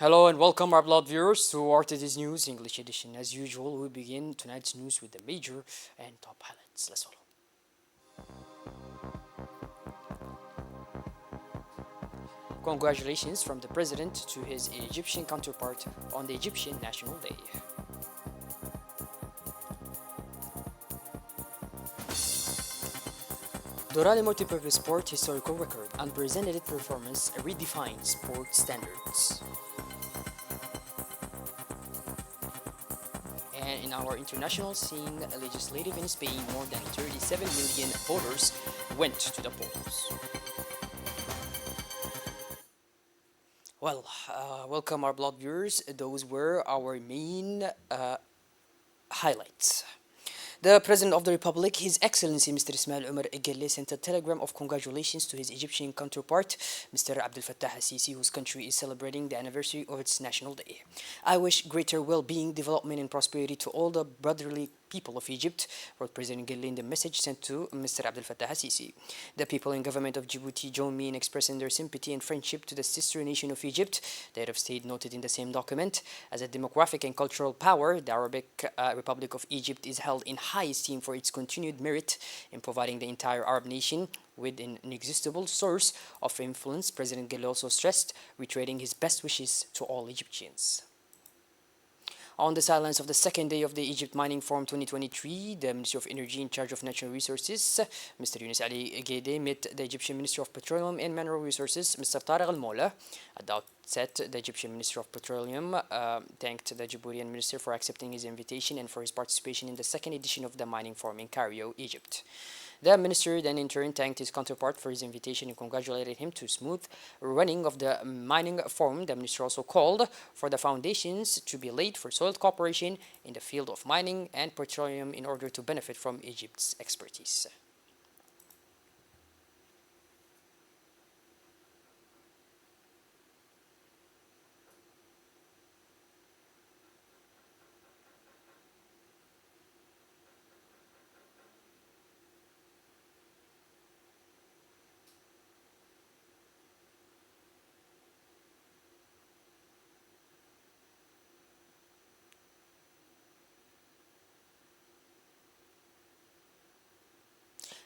Hello and welcome, our blood viewers, to RTD's News English edition. As usual, we begin tonight's news with the major and top highlights. Let's follow. Congratulations from the president to his Egyptian counterpart on the Egyptian National Day. Dorale Multipurpose Sport historical record, unprecedented performance redefines sport standards. And in our international scene, legislative in Spain, more than 37 million voters went to the polls. Welcome our blood viewers. Those were our main highlights. The President of the Republic, His Excellency Mr. Ismail Omar Eghele, sent a telegram of congratulations to his Egyptian counterpart, Mr. Abdel Fattah al-Sisi, whose country is celebrating the anniversary of its National Day. I wish greater well-being, development, and prosperity to all the brotherly people of Egypt, wrote President Eghele in the message sent to Mr. Abdel Fattah al-Sisi. The people and government of Djibouti join me in expressing their sympathy and friendship to the sister nation of Egypt. The head of state noted in the same document, as a demographic and cultural power, the Arabic Republic of Egypt is held in high esteem for its continued merit in providing the entire Arab nation with an inexhaustible source of influence. President Eghele also stressed, reiterating his best wishes to all Egyptians. On the sidelines of the second day of the Egypt Mining Forum 2023, the Ministry of Energy in charge of natural resources, Mr. Yunus Ali Ghede, met the Egyptian Minister of Petroleum and Mineral Resources, Mr. Tariq Al Mola. At the outset, the Egyptian Minister of Petroleum thanked the Djiboutian minister for accepting his invitation and for his participation in the second edition of the Mining Forum in Cairo, Egypt. The minister then in turn thanked his counterpart for his invitation and congratulated him to smooth running of the mining forum. The minister also called for the foundations to be laid for solid cooperation in the field of mining and petroleum in order to benefit from Egypt's expertise.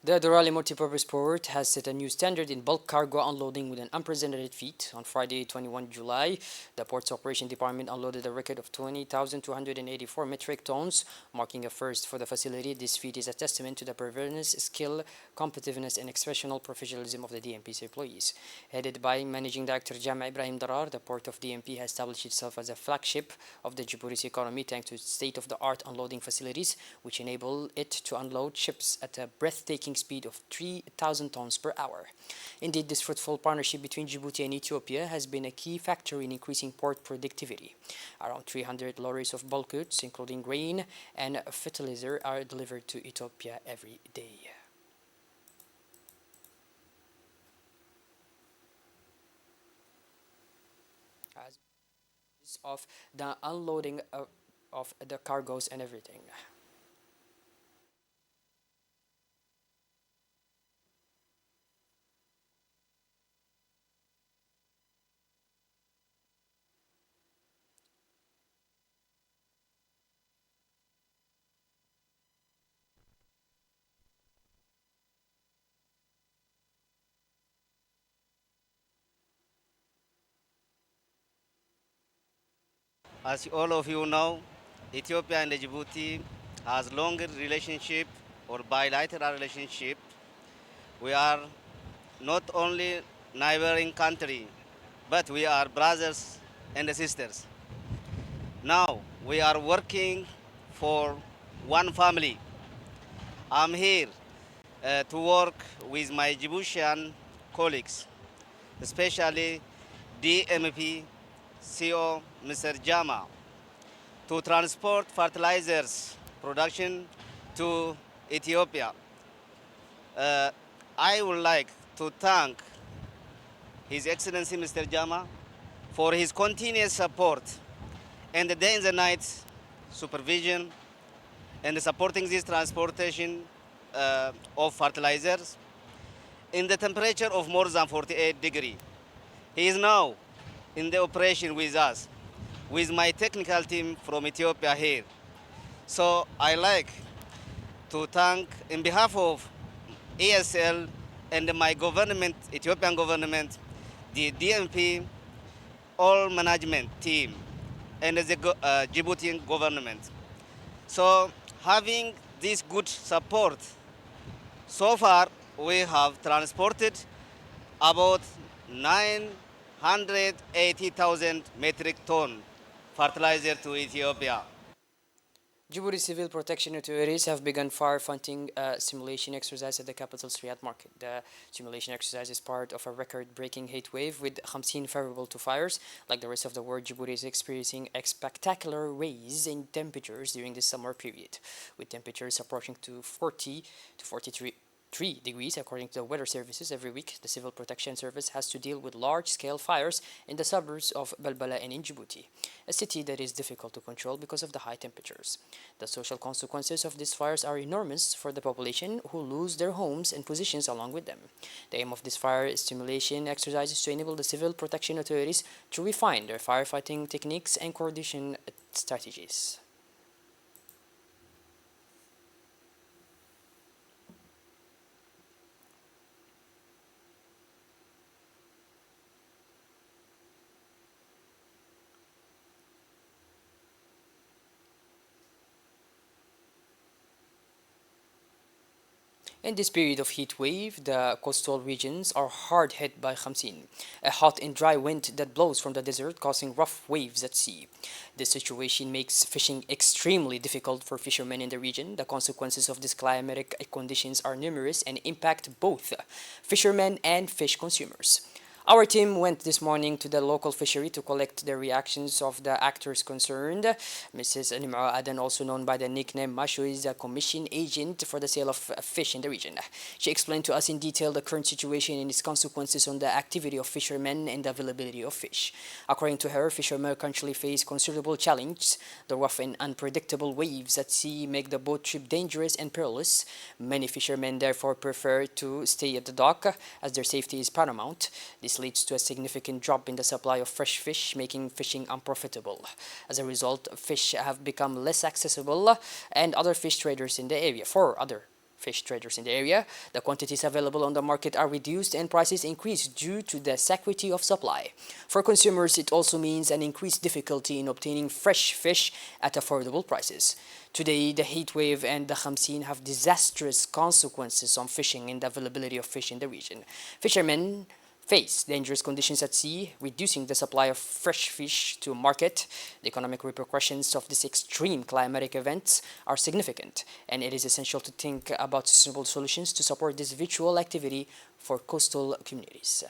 The Dorali Multipurpose Port has set a new standard in bulk cargo unloading with an unprecedented feat. On Friday, 21 July, the port's operation department unloaded a record of 20,284 metric tons, marking a first for the facility. This feat is a testament to the perseverance, skill, competitiveness, and exceptional professionalism of the DMP's employees. Headed by Managing Director Jama Ibrahim Darar, the port of DMP has established itself as a flagship of the Djibouti's economy thanks to its state-of-the-art unloading facilities, which enable it to unload ships at a breathtaking speed of 3,000 tons per hour. Indeed, this fruitful partnership between Djibouti and Ethiopia has been a key factor in increasing port productivity. Around 300 lorries of bulk goods, including grain and fertilizer, are delivered to Ethiopia every day. As of the unloading of the cargoes and everything. As all of you know, Ethiopia and Djibouti has long relationship or bilateral relationship. We are not only neighboring country, but we are brothers and sisters. Now we are working for one family. I'm here to work with my Djiboutian colleagues, especially DMP CEO Mr. Jama, to transport fertilizers production to Ethiopia. Uh, I would like to thank His Excellency Mr. Jama for his continuous support and the day and the night supervision and supporting this transportation of fertilizers in the temperature of more than 48 degrees. He is now in the operation with us, with my technical team from Ethiopia here. So I like to thank, in behalf of ASL and my government, Ethiopian government, the DMP, all management team, and the Djiboutian government. So having this good support, so far we have transported about 980,000 metric ton fertilizer to Ethiopia. Djibouti civil protection authorities have begun firefighting simulation exercise at the capital's Riyadh market. The simulation exercise is part of a record-breaking heat wave with Khamsin favorable to fires. Like the rest of the world, Djibouti is experiencing a spectacular rise in temperatures during the summer period, with temperatures approaching to 40 to 43 3 degrees, according to the weather services. Every week, the Civil Protection Service has to deal with large-scale fires in the suburbs of Balbala and in Djibouti, a city that is difficult to control because of the high temperatures. The social consequences of these fires are enormous for the population, who lose their homes and positions along with them. The aim of this fire stimulation exercise is to enable the civil protection authorities to refine their firefighting techniques and coordination strategies. In this period of heat wave, the coastal regions are hard hit by Khamsin, a hot and dry wind that blows from the desert, causing rough waves at sea. This situation makes fishing extremely difficult for fishermen in the region. The consequences of these climatic conditions are numerous and impact both fishermen and fish consumers. Our team went this morning to the local fishery to collect the reactions of the actors concerned. Mrs. Nimra Adan, also known by the nickname Mashu, is a commission agent for the sale of fish in the region. She explained to us in detail the current situation and its consequences on the activity of fishermen and the availability of fish. According to her, fishermen currently face considerable challenges. The rough and unpredictable waves at sea make the boat trip dangerous and perilous. Many fishermen therefore prefer to stay at the dock as their safety is paramount. This leads to a significant drop in the supply of fresh fish, making fishing unprofitable. As a result, fish have become less accessible, and other fish traders in the area, the quantities available on the market are reduced and prices increase due to the scarcity of supply. For consumers, it also means an increased difficulty in obtaining fresh fish at affordable prices. Today, the heat wave and the Khamsin have disastrous consequences on fishing and the availability of fish in the region. Fishermen face dangerous conditions at sea, reducing the supply of fresh fish to market. The economic repercussions of these extreme climatic events are significant, and it is essential to think about sustainable solutions to support this virtual activity for coastal communities.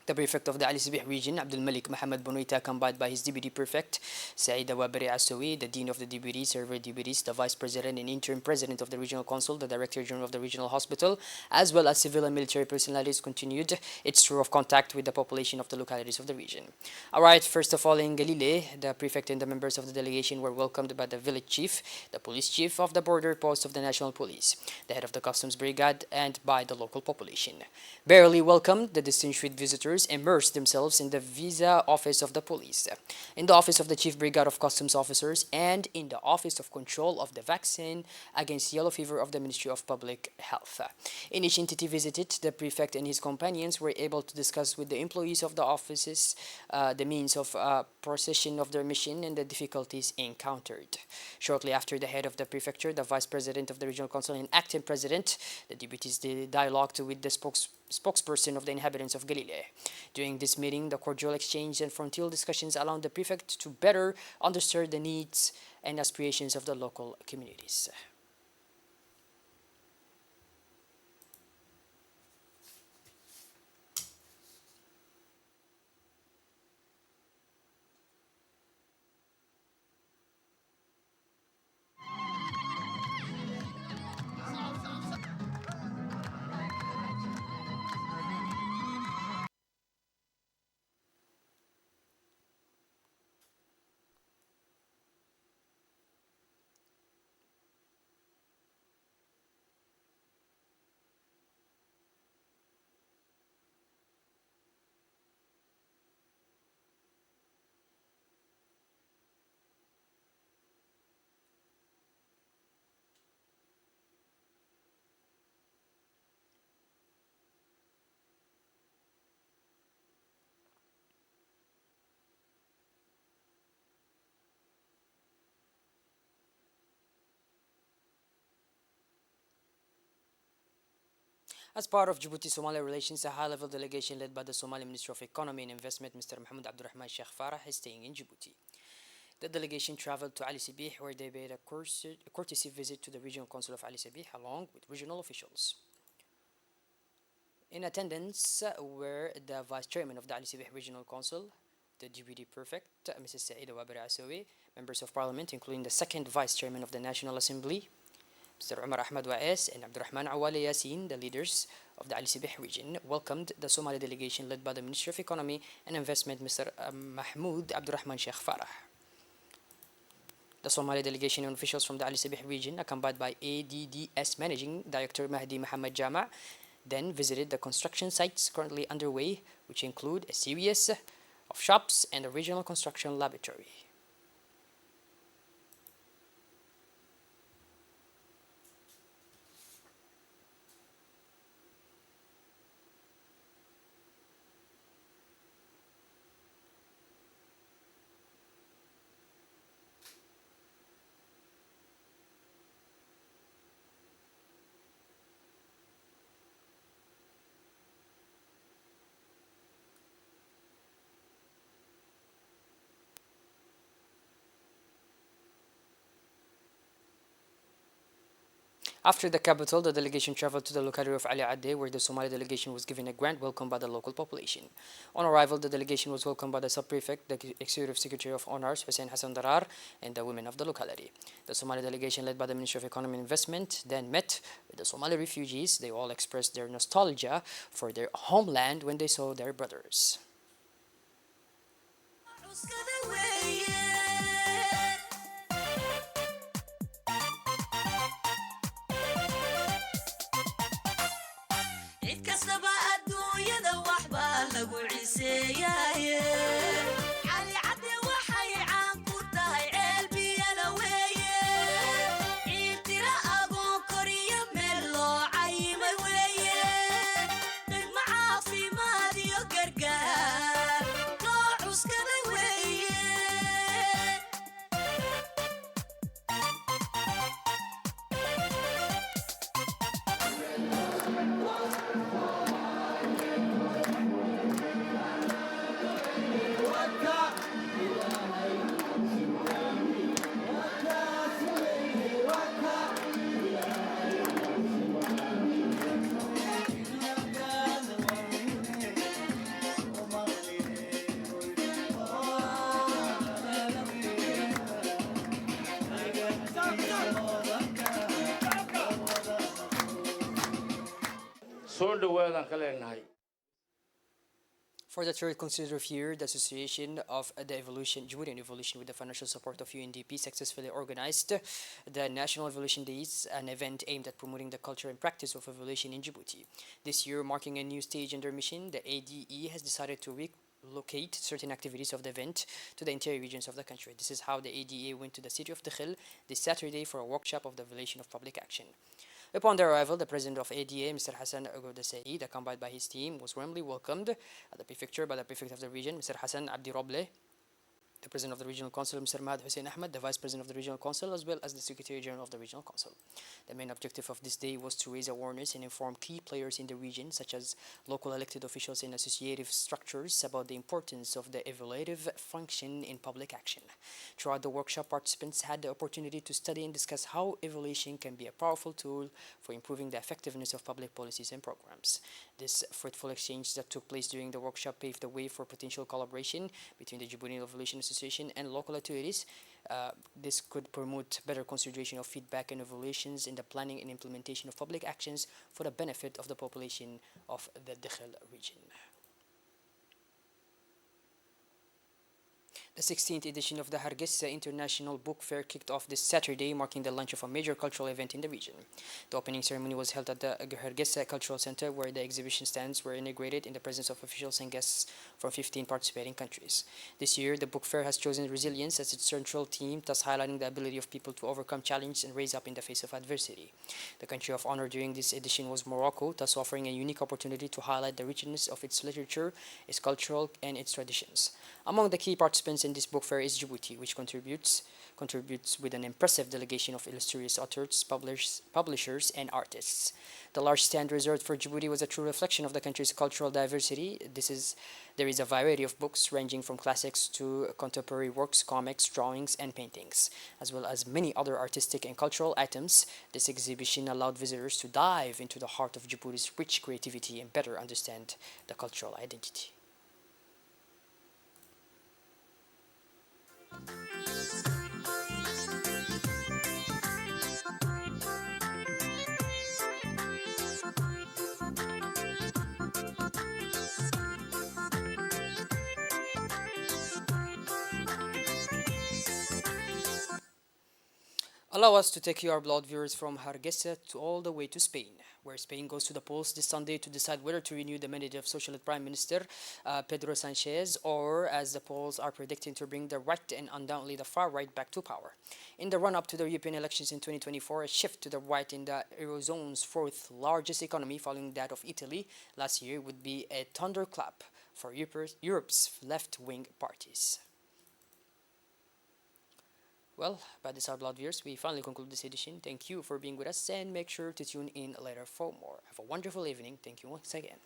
The prefect of the Ali Sabih region, Abdul Malik Mohammed Bonoita, accompanied by his deputy prefect, Saeed Awabari Asawi, the dean of the deputies, several deputies, the vice president and interim president of the regional council, the director general of the regional hospital, as well as civil and military personalities, continued its tour of contact with the population of the localities of the region. All right, first of all, in Galile, the prefect and the members of the delegation were welcomed by the village chief, the police chief of the border post of the national police, the head of the customs brigade, and by the local population. Barely welcomed, the distinguished visitors immersed themselves in the visa office of the police, in the office of the chief brigade of customs officers, and in the office of control of the vaccine against yellow fever of the Ministry of Public Health. In each entity visited, the prefect and his companions were able to discuss with the employees of the offices the means of procession of their mission and the difficulties encountered. Shortly after the head of the prefecture, the vice president of the regional council and acting president, the deputies dialogued with the spokesperson of the inhabitants of Galilei. During this meeting, the cordial exchange and frontal discussions allowed the prefect to better understand the needs and aspirations of the local communities. As part of Djibouti-Somalia relations, a high-level delegation led by the Somali Minister of Economy and Investment, Mr. Mahmoud Abdurrahman Sheikh Farah, is staying in Djibouti. The delegation traveled to Ali Sibih, where they paid a courtesy visit to the Regional Council of Ali Sibih, along with regional officials. In attendance were the Vice Chairman of the Ali Sibih Regional Council, the Deputy Prefect, Mrs. Saida Wabir Asawi, members of Parliament, including the second Vice Chairman of the National Assembly, Mr. Umar Ahmad Wa'es and Abdurrahman Awali Yassin, the leaders of the Ali Sibih region, welcomed the Somali delegation led by the Minister of Economy and Investment, Mr. Mahmoud Abdurrahman Sheikh Farah. The Somali delegation and officials from the Ali Sibih region, accompanied by ADDS Managing Director Mahdi Muhammad Jama, then visited the construction sites currently underway, which include a series of shops and a regional construction laboratory. After the capital, the delegation traveled to the locality of Ali Adde, where the Somali delegation was given a grand welcome by the local population. On arrival, the delegation was welcomed by the sub-prefect, the executive secretary of Honors, Hussein Hassan Darar, and the women of the locality. The Somali delegation, led by the Ministry of Economy and Investment, then met with the Somali refugees. They all expressed their nostalgia for their homeland when they saw their brothers. For the third consecutive year, the Association of the Djibouti Evolution, with the financial support of UNDP, successfully organized the National Evolution Days, an event aimed at promoting the culture and practice of evolution in Djibouti. This year, marking a new stage in their mission, the ADE has decided to relocate certain activities of the event to the interior regions of the country. This is how the ADA went to the city of Dakhil this Saturday for a workshop of the evaluation of public action. Upon their arrival, the president of ADA, Mr. Hassan Agouda Said, accompanied by his team, was warmly welcomed at the prefecture by the prefect of the region, Mr. Hassan Abdi Roble, the president of the regional council, Mr. Mahad Hussein Ahmed, the vice president of the regional council, as well as the secretary general of the regional council. The main objective of this day was to raise awareness and inform key players in the region, such as local elected officials and associative structures, about the importance of the evaluative function in public action. Throughout the workshop, participants had the opportunity to study and discuss how evaluation can be a powerful tool for improving the effectiveness of public policies and programs. This fruitful exchange that took place during the workshop paved the way for potential collaboration between the Djibouti Evaluation Association and local authorities. This could promote better consideration of feedback and evaluations in the planning and implementation of public actions for the benefit of the population of the Dakhil region. The 16th edition of the Hargeisa International Book Fair kicked off this Saturday, marking the launch of a major cultural event in the region. The opening ceremony was held at the Hargeisa Cultural Center, where the exhibition stands were inaugurated in the presence of officials and guests from 15 participating countries. This year, the book fair has chosen resilience as its central theme, thus highlighting the ability of people to overcome challenges and raise up in the face of adversity. The country of honor during this edition was Morocco, thus offering a unique opportunity to highlight the richness of its literature, its cultural, and its traditions. Among the key participants in this book fair is Djibouti, which contributes with an impressive delegation of illustrious authors, publishers, and artists. The large stand reserved for Djibouti was a true reflection of the country's cultural diversity. There is a variety of books ranging from classics to contemporary works, comics, drawings, and paintings, as well as many other artistic and cultural items. This exhibition allowed visitors to dive into the heart of Djibouti's rich creativity and better understand the cultural identity. Allow us to take your blood viewers from Hargeisa to all the way to Spain, where Spain goes to the polls this Sunday to decide whether to renew the mandate of Socialist Prime Minister Pedro Sanchez, or as the polls are predicting to bring the right and undoubtedly the far right back to power. In the run-up to the European elections in 2024, a shift to the right in the Eurozone's fourth largest economy following that of Italy last year would be a thunderclap for Europe's left-wing parties. Well, by this our blood viewers, we finally conclude this edition. Thank you for being with us and make sure to tune in later for more. Have a wonderful evening. Thank you once again.